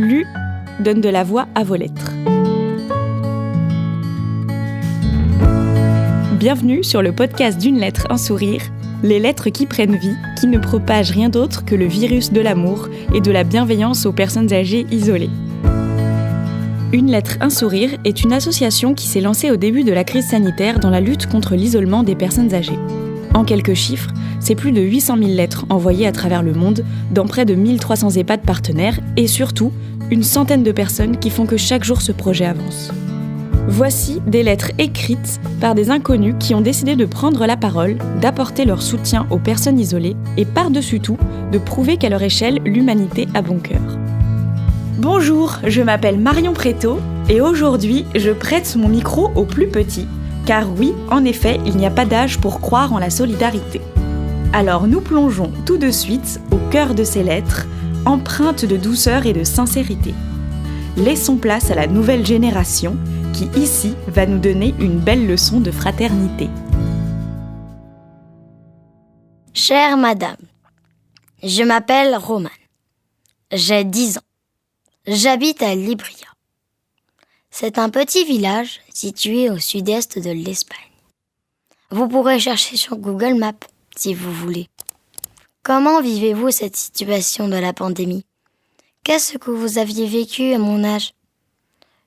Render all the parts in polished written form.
lu donne de la voix à vos lettres. Bienvenue sur le podcast d'une lettre, un sourire, les lettres qui prennent vie, qui ne propagent rien d'autre que le virus de l'amour et de la bienveillance aux personnes âgées isolées. Une lettre, un sourire est une association qui s'est lancée au début de la crise sanitaire dans la lutte contre l'isolement des personnes âgées. En quelques chiffres, c'est plus de 800 000 lettres envoyées à travers le monde dans près de 1300 EHPAD partenaires et surtout, une centaine de personnes qui font que chaque jour ce projet avance. Voici des lettres écrites par des inconnus qui ont décidé de prendre la parole, d'apporter leur soutien aux personnes isolées et par-dessus tout, de prouver qu'à leur échelle, l'humanité a bon cœur. Bonjour, je m'appelle Marion Préto et aujourd'hui, je prête mon micro aux plus petits. Car oui, en effet, il n'y a pas d'âge pour croire en la solidarité. Alors nous plongeons tout de suite au cœur de ces lettres, empreintes de douceur et de sincérité. Laissons place à la nouvelle génération qui, ici, va nous donner une belle leçon de fraternité. Chère madame, je m'appelle Romane. J'ai 10 ans. J'habite à Libria. C'est un petit village situé au sud-est de l'Espagne. Vous pourrez chercher sur Google Maps si vous voulez. Comment vivez-vous cette situation de la pandémie ? Qu'est-ce que vous aviez vécu à mon âge ?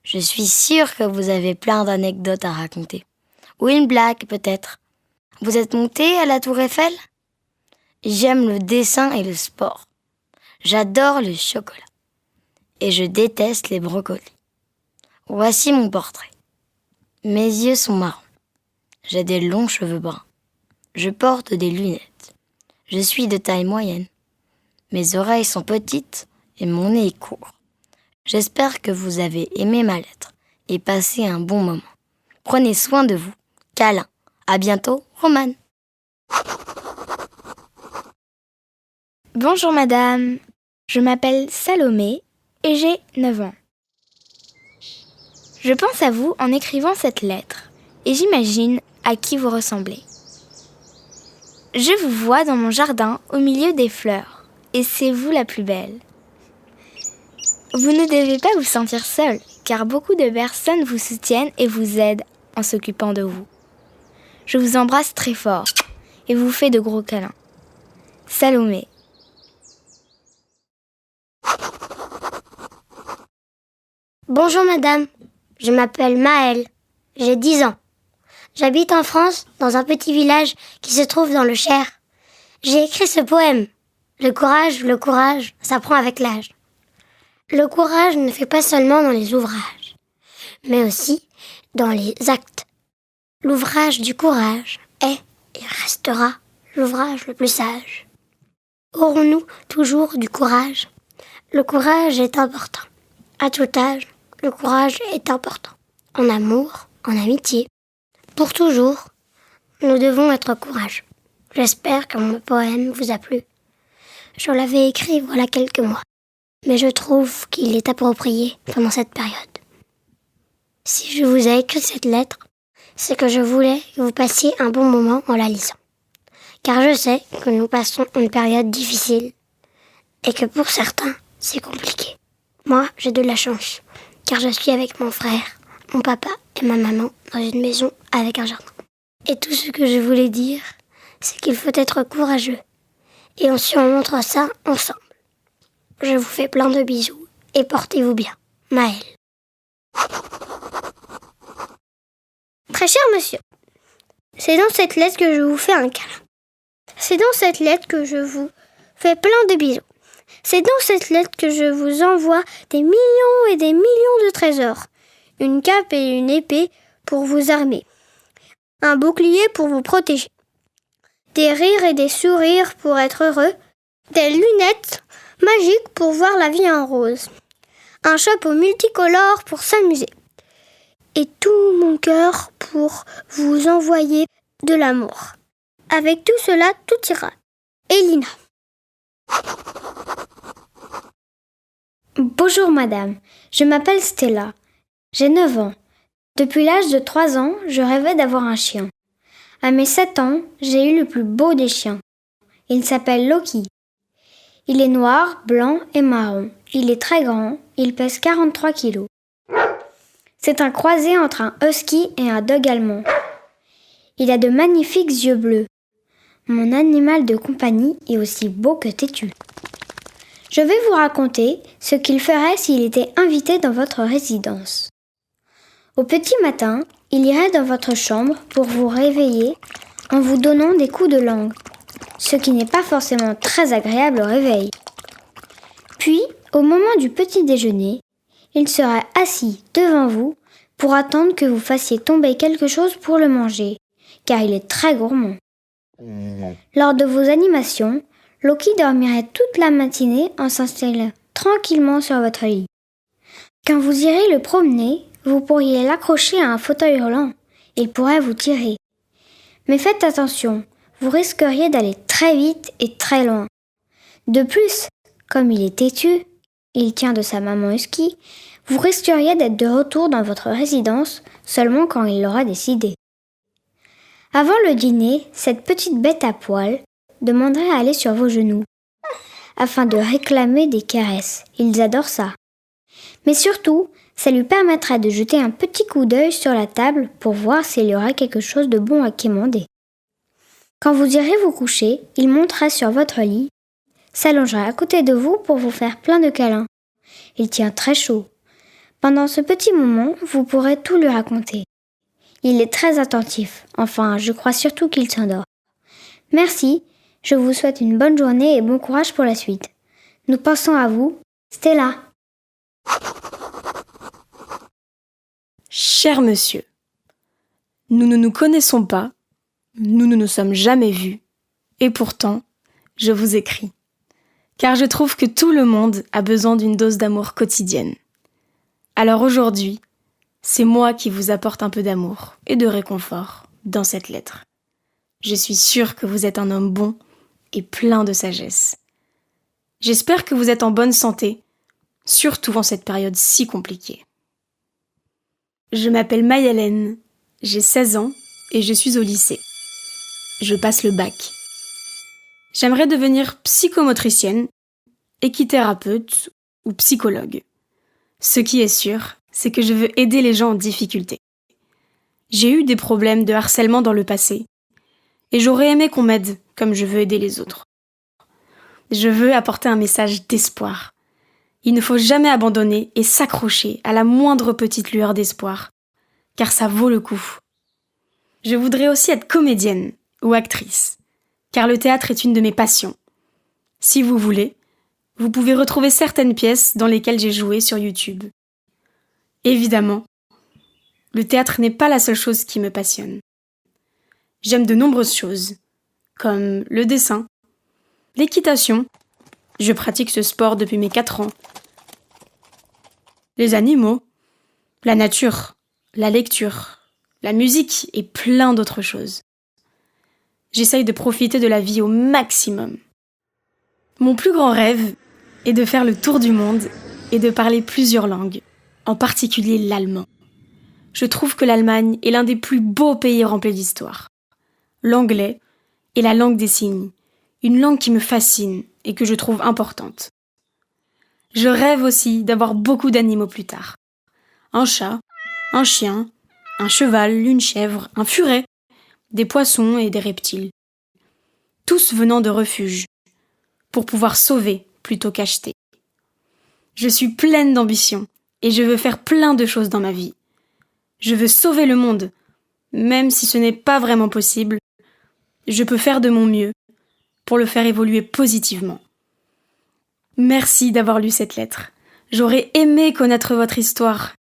Je suis sûre que vous avez plein d'anecdotes à raconter. Ou une blague peut-être. Vous êtes monté à la Tour Eiffel ? J'aime le dessin et le sport. J'adore le chocolat. Et je déteste les brocolis. Voici mon portrait. Mes yeux sont marrons. J'ai des longs cheveux bruns. Je porte des lunettes. Je suis de taille moyenne. Mes oreilles sont petites et mon nez est court. J'espère que vous avez aimé ma lettre et passé un bon moment. Prenez soin de vous. Câlin. À bientôt, Romane. Bonjour madame, je m'appelle Salomé et j'ai 9 ans. Je pense à vous en écrivant cette lettre et j'imagine à qui vous ressemblez. Je vous vois dans mon jardin au milieu des fleurs et c'est vous la plus belle. Vous ne devez pas vous sentir seule car beaucoup de personnes vous soutiennent et vous aident en s'occupant de vous. Je vous embrasse très fort et vous fais de gros câlins. Salomé. Bonjour madame, je m'appelle Maëlle, j'ai 10 ans. J'habite en France, dans un petit village qui se trouve dans le Cher. J'ai écrit ce poème. Le courage, ça prend avec l'âge. Le courage ne fait pas seulement dans les ouvrages, mais aussi dans les actes. L'ouvrage du courage est et restera l'ouvrage le plus sage. Aurons-nous toujours du courage ? Le courage est important. À tout âge, le courage est important. En amour, en amitié, pour toujours, nous devons être courageux. J'espère que mon poème vous a plu. Je l'avais écrit voilà quelques mois, mais je trouve qu'il est approprié pendant cette période. Si je vous ai écrit cette lettre, c'est que je voulais que vous passiez un bon moment en la lisant. Car je sais que nous passons une période difficile et que pour certains, c'est compliqué. Moi, j'ai de la chance, car je suis avec mon frère, mon papa et ma maman dans une maison avec un jardin. Et tout ce que je voulais dire, c'est qu'il faut être courageux. Et on surmontre ça ensemble. Je vous fais plein de bisous et portez-vous bien. Maëlle. Très cher monsieur, c'est dans cette lettre que je vous fais un câlin. C'est dans cette lettre que je vous fais plein de bisous. C'est dans cette lettre que je vous envoie des millions et des millions de trésors. Une cape et une épée pour vous armer. Un bouclier pour vous protéger. Des rires et des sourires pour être heureux. Des lunettes magiques pour voir la vie en rose. Un chapeau multicolore pour s'amuser. Et tout mon cœur pour vous envoyer de l'amour. Avec tout cela, tout ira. Elina. Bonjour madame, je m'appelle Stella. J'ai 9 ans. Depuis l'âge de 3 ans, je rêvais d'avoir un chien. À mes 7 ans, j'ai eu le plus beau des chiens. Il s'appelle Loki. Il est noir, blanc et marron. Il est très grand, il pèse 43 kilos. C'est un croisé entre un husky et un dog allemand. Il a de magnifiques yeux bleus. Mon animal de compagnie est aussi beau que têtu. Je vais vous raconter ce qu'il ferait s'il était invité dans votre résidence. Au petit matin, il irait dans votre chambre pour vous réveiller en vous donnant des coups de langue, ce qui n'est pas forcément très agréable au réveil. Puis, au moment du petit déjeuner, il serait assis devant vous pour attendre que vous fassiez tomber quelque chose pour le manger, car il est très gourmand. Lors de vos animations, Loki dormirait toute la matinée en s'installant tranquillement sur votre lit. Quand vous irez le promener, vous pourriez l'accrocher à un fauteuil roulant. Il pourrait vous tirer. Mais faites attention, vous risqueriez d'aller très vite et très loin. De plus, comme il est têtu, il tient de sa maman husky, vous risqueriez d'être de retour dans votre résidence seulement quand il l'aura décidé. Avant le dîner, cette petite bête à poil demanderait à aller sur vos genoux, afin de réclamer des caresses. Ils adorent ça. Mais surtout, ça lui permettra de jeter un petit coup d'œil sur la table pour voir s'il y aura quelque chose de bon à quémander. Quand vous irez vous coucher, il montera sur votre lit, s'allongera à côté de vous pour vous faire plein de câlins. Il tient très chaud. Pendant ce petit moment, vous pourrez tout lui raconter. Il est très attentif. Enfin, je crois surtout qu'il s'endort. Merci, je vous souhaite une bonne journée et bon courage pour la suite. Nous pensons à vous, Stella. Cher monsieur, nous ne nous connaissons pas, nous ne nous sommes jamais vus, et pourtant, je vous écris, car je trouve que tout le monde a besoin d'une dose d'amour quotidienne. Alors aujourd'hui, c'est moi qui vous apporte un peu d'amour et de réconfort dans cette lettre. Je suis sûre que vous êtes un homme bon et plein de sagesse. J'espère que vous êtes en bonne santé, surtout en cette période si compliquée. Je m'appelle Maï-Hélène, j'ai 16 ans et je suis au lycée. Je passe le bac. J'aimerais devenir psychomotricienne, équithérapeute ou psychologue. Ce qui est sûr, c'est que je veux aider les gens en difficulté. J'ai eu des problèmes de harcèlement dans le passé et j'aurais aimé qu'on m'aide comme je veux aider les autres. Je veux apporter un message d'espoir. Il ne faut jamais abandonner et s'accrocher à la moindre petite lueur d'espoir, car ça vaut le coup. Je voudrais aussi être comédienne ou actrice, car le théâtre est une de mes passions. Si vous voulez, vous pouvez retrouver certaines pièces dans lesquelles j'ai joué sur YouTube. Évidemment, le théâtre n'est pas la seule chose qui me passionne. J'aime de nombreuses choses, comme le dessin, l'équitation, je pratique ce sport depuis mes 4 ans, les animaux, la nature, la lecture, la musique et plein d'autres choses. J'essaye de profiter de la vie au maximum. Mon plus grand rêve est de faire le tour du monde et de parler plusieurs langues, en particulier l'allemand. Je trouve que l'Allemagne est l'un des plus beaux pays remplis d'histoire. L'anglais est la langue des signes, une langue qui me fascine et que je trouve importante. Je rêve aussi d'avoir beaucoup d'animaux plus tard. Un chat, un chien, un cheval, une chèvre, un furet, des poissons et des reptiles. Tous venant de refuges, pour pouvoir sauver plutôt qu'acheter. Je suis pleine d'ambition et je veux faire plein de choses dans ma vie. Je veux sauver le monde, même si ce n'est pas vraiment possible. Je peux faire de mon mieux pour le faire évoluer positivement. Merci d'avoir lu cette lettre. J'aurais aimé connaître votre histoire,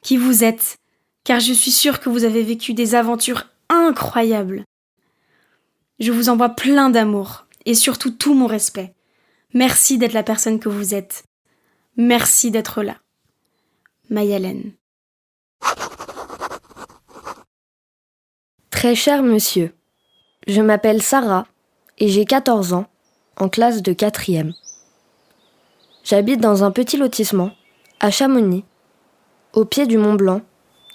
qui vous êtes, car je suis sûre que vous avez vécu des aventures incroyables. Je vous envoie plein d'amour et surtout tout mon respect. Merci d'être la personne que vous êtes. Merci d'être là. Maï-Hélène. Très cher monsieur, je m'appelle Sarah et j'ai 14 ans, en classe de 4e. J'habite dans un petit lotissement, à Chamonix, au pied du Mont Blanc,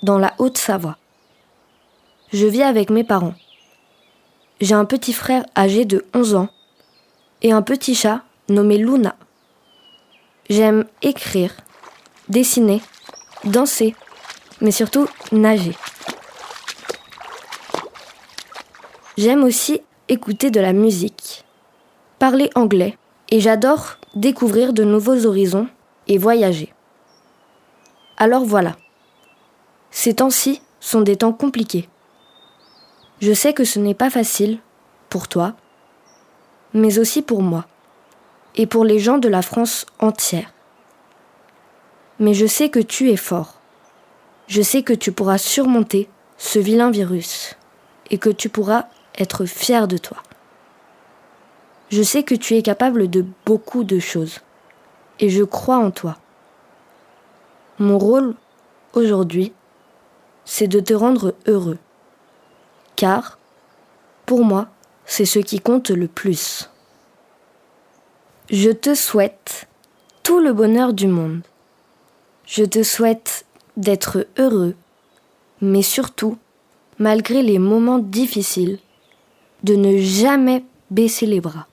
dans la Haute-Savoie. Je vis avec mes parents. J'ai un petit frère âgé de 11 ans et un petit chat nommée Luna. J'aime écrire, dessiner, danser, mais surtout nager. J'aime aussi écouter de la musique, parler anglais, et j'adore découvrir de nouveaux horizons et voyager. Alors voilà, ces temps-ci sont des temps compliqués. Je sais que ce n'est pas facile pour toi, mais aussi pour moi, et pour les gens de la France entière. Mais je sais que tu es fort. Je sais que tu pourras surmonter ce vilain virus, et que tu pourras être fier de toi. Je sais que tu es capable de beaucoup de choses, et je crois en toi. Mon rôle, aujourd'hui, c'est de te rendre heureux, car, pour moi, c'est ce qui compte le plus. Je te souhaite tout le bonheur du monde. Je te souhaite d'être heureux, mais surtout, malgré les moments difficiles, de ne jamais baisser les bras.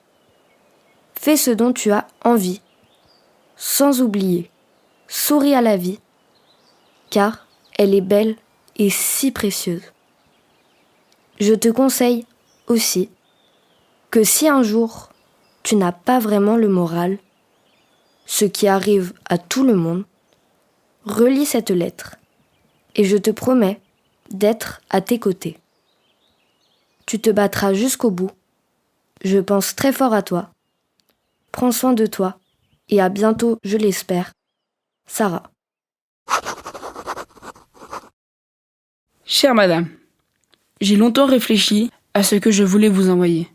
Fais ce dont tu as envie, sans oublier, souris à la vie, car elle est belle et si précieuse. Je te conseille aussi que si un jour tu n'as pas vraiment le moral, ce qui arrive à tout le monde, relis cette lettre et je te promets d'être à tes côtés. Tu te battras jusqu'au bout. Je pense très fort à toi. Prends soin de toi et à bientôt, je l'espère. Sarah. Chère madame, j'ai longtemps réfléchi à ce que je voulais vous envoyer.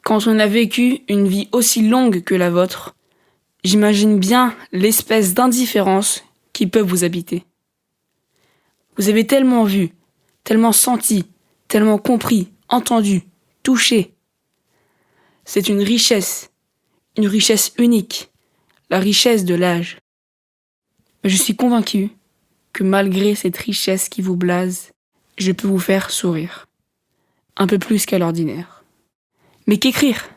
Quand on a vécu une vie aussi longue que la vôtre, j'imagine bien l'espèce d'indifférence qui peut vous habiter. Vous avez tellement vu, tellement senti, tellement compris, entendu, touché. C'est une richesse unique, la richesse de l'âge. Mais je suis convaincu que malgré cette richesse qui vous blase, je peux vous faire sourire. Un peu plus qu'à l'ordinaire. Mais qu'écrire ?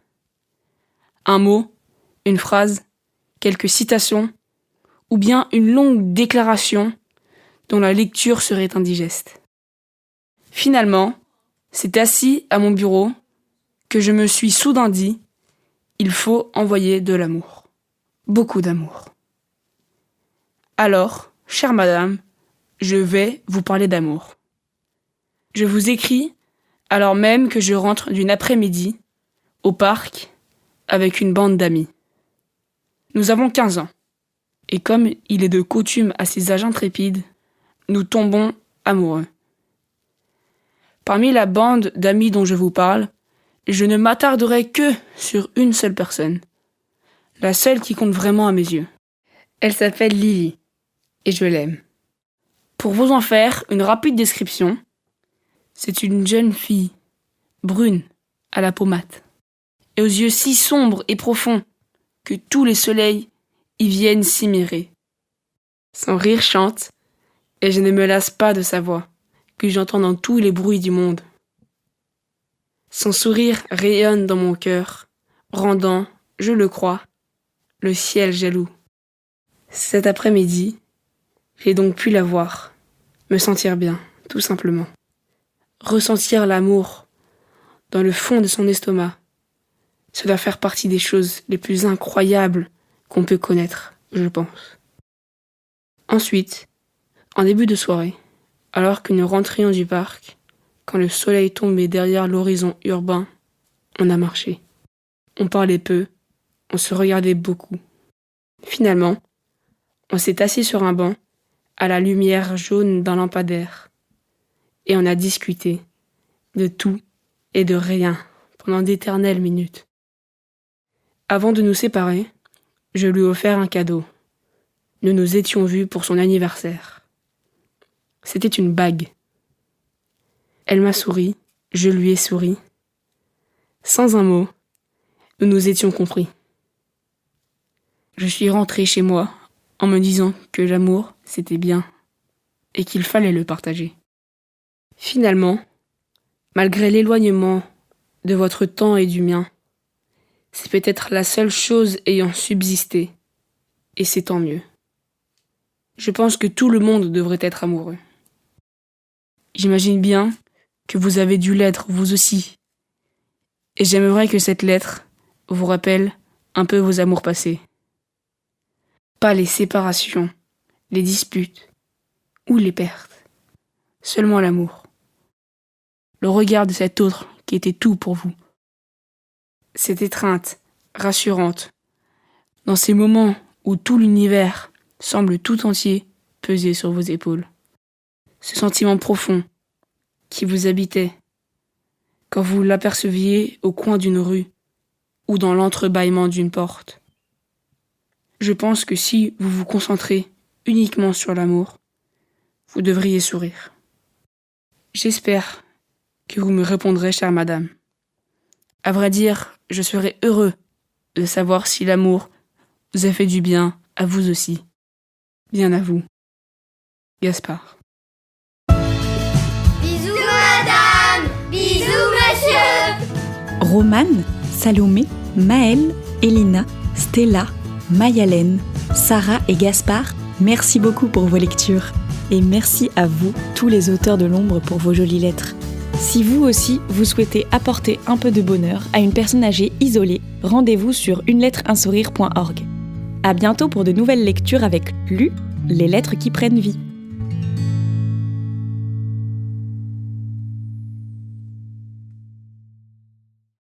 Un mot, une phrase, quelques citations, ou bien une longue déclaration dont la lecture serait indigeste. Finalement, c'est assis à mon bureau que je me suis soudain dit « Il faut envoyer de l'amour. Beaucoup d'amour. » Alors, chère madame, je vais vous parler d'amour. Je vous écris alors même que je rentre d'une après-midi au parc avec une bande d'amis. Nous avons 15 ans, et comme il est de coutume à ces âges intrépides, nous tombons amoureux. Parmi la bande d'amis dont je vous parle, je ne m'attarderai que sur une seule personne, la seule qui compte vraiment à mes yeux. Elle s'appelle Lily, et je l'aime. Pour vous en faire une rapide description, c'est une jeune fille, brune, à la peau mate, et aux yeux si sombres et profonds que tous les soleils y viennent s'y mirer. Son rire chante, et je ne me lasse pas de sa voix, que j'entends dans tous les bruits du monde. Son sourire rayonne dans mon cœur, rendant, je le crois, le ciel jaloux. Cet après-midi, j'ai donc pu la voir, me sentir bien, tout simplement. Ressentir l'amour dans le fond de son estomac. Ça doit faire partie des choses les plus incroyables qu'on peut connaître, je pense. Ensuite, en début de soirée, alors que nous rentrions du parc, quand le soleil tombait derrière l'horizon urbain, on a marché. On parlait peu, on se regardait beaucoup. Finalement, on s'est assis sur un banc, à la lumière jaune d'un lampadaire, et on a discuté de tout et de rien pendant d'éternelles minutes. Avant de nous séparer, je lui ai offert un cadeau. Nous nous étions vus pour son anniversaire. C'était une bague. Elle m'a souri, je lui ai souri. Sans un mot, nous nous étions compris. Je suis rentré chez moi en me disant que l'amour, c'était bien et qu'il fallait le partager. Finalement, malgré l'éloignement de votre temps et du mien, C'est peut-être la seule chose ayant subsisté. Et c'est tant mieux. Je pense que tout le monde devrait être amoureux. J'imagine bien que vous avez dû l'être vous aussi. Et j'aimerais que cette lettre vous rappelle un peu vos amours passés. Pas les séparations, les disputes ou les pertes. Seulement l'amour. Le regard de cet autre qui était tout pour vous. Cette étreinte rassurante. Dans ces moments où tout l'univers semble tout entier peser sur vos épaules. Ce sentiment profond qui vous habitait quand vous l'aperceviez au coin d'une rue ou dans l'entrebâillement d'une porte. Je pense que si vous vous concentrez uniquement sur l'amour, vous devriez sourire. J'espère que vous me répondrez, chère madame. À vrai dire, je serais heureux de savoir si l'amour vous a fait du bien à vous aussi. Bien à vous. Gaspard. Bisous madame, bisous monsieur. Romane, Salomé, Maëlle, Elina, Stella, Mayalène, Sarah et Gaspard, merci beaucoup pour vos lectures. Et merci à vous, tous les auteurs de l'ombre, pour vos jolies lettres. Si vous aussi, vous souhaitez apporter un peu de bonheur à une personne âgée isolée, rendez-vous sur unelettreinsourire.org. À bientôt pour de nouvelles lectures avec Lu, les lettres qui prennent vie.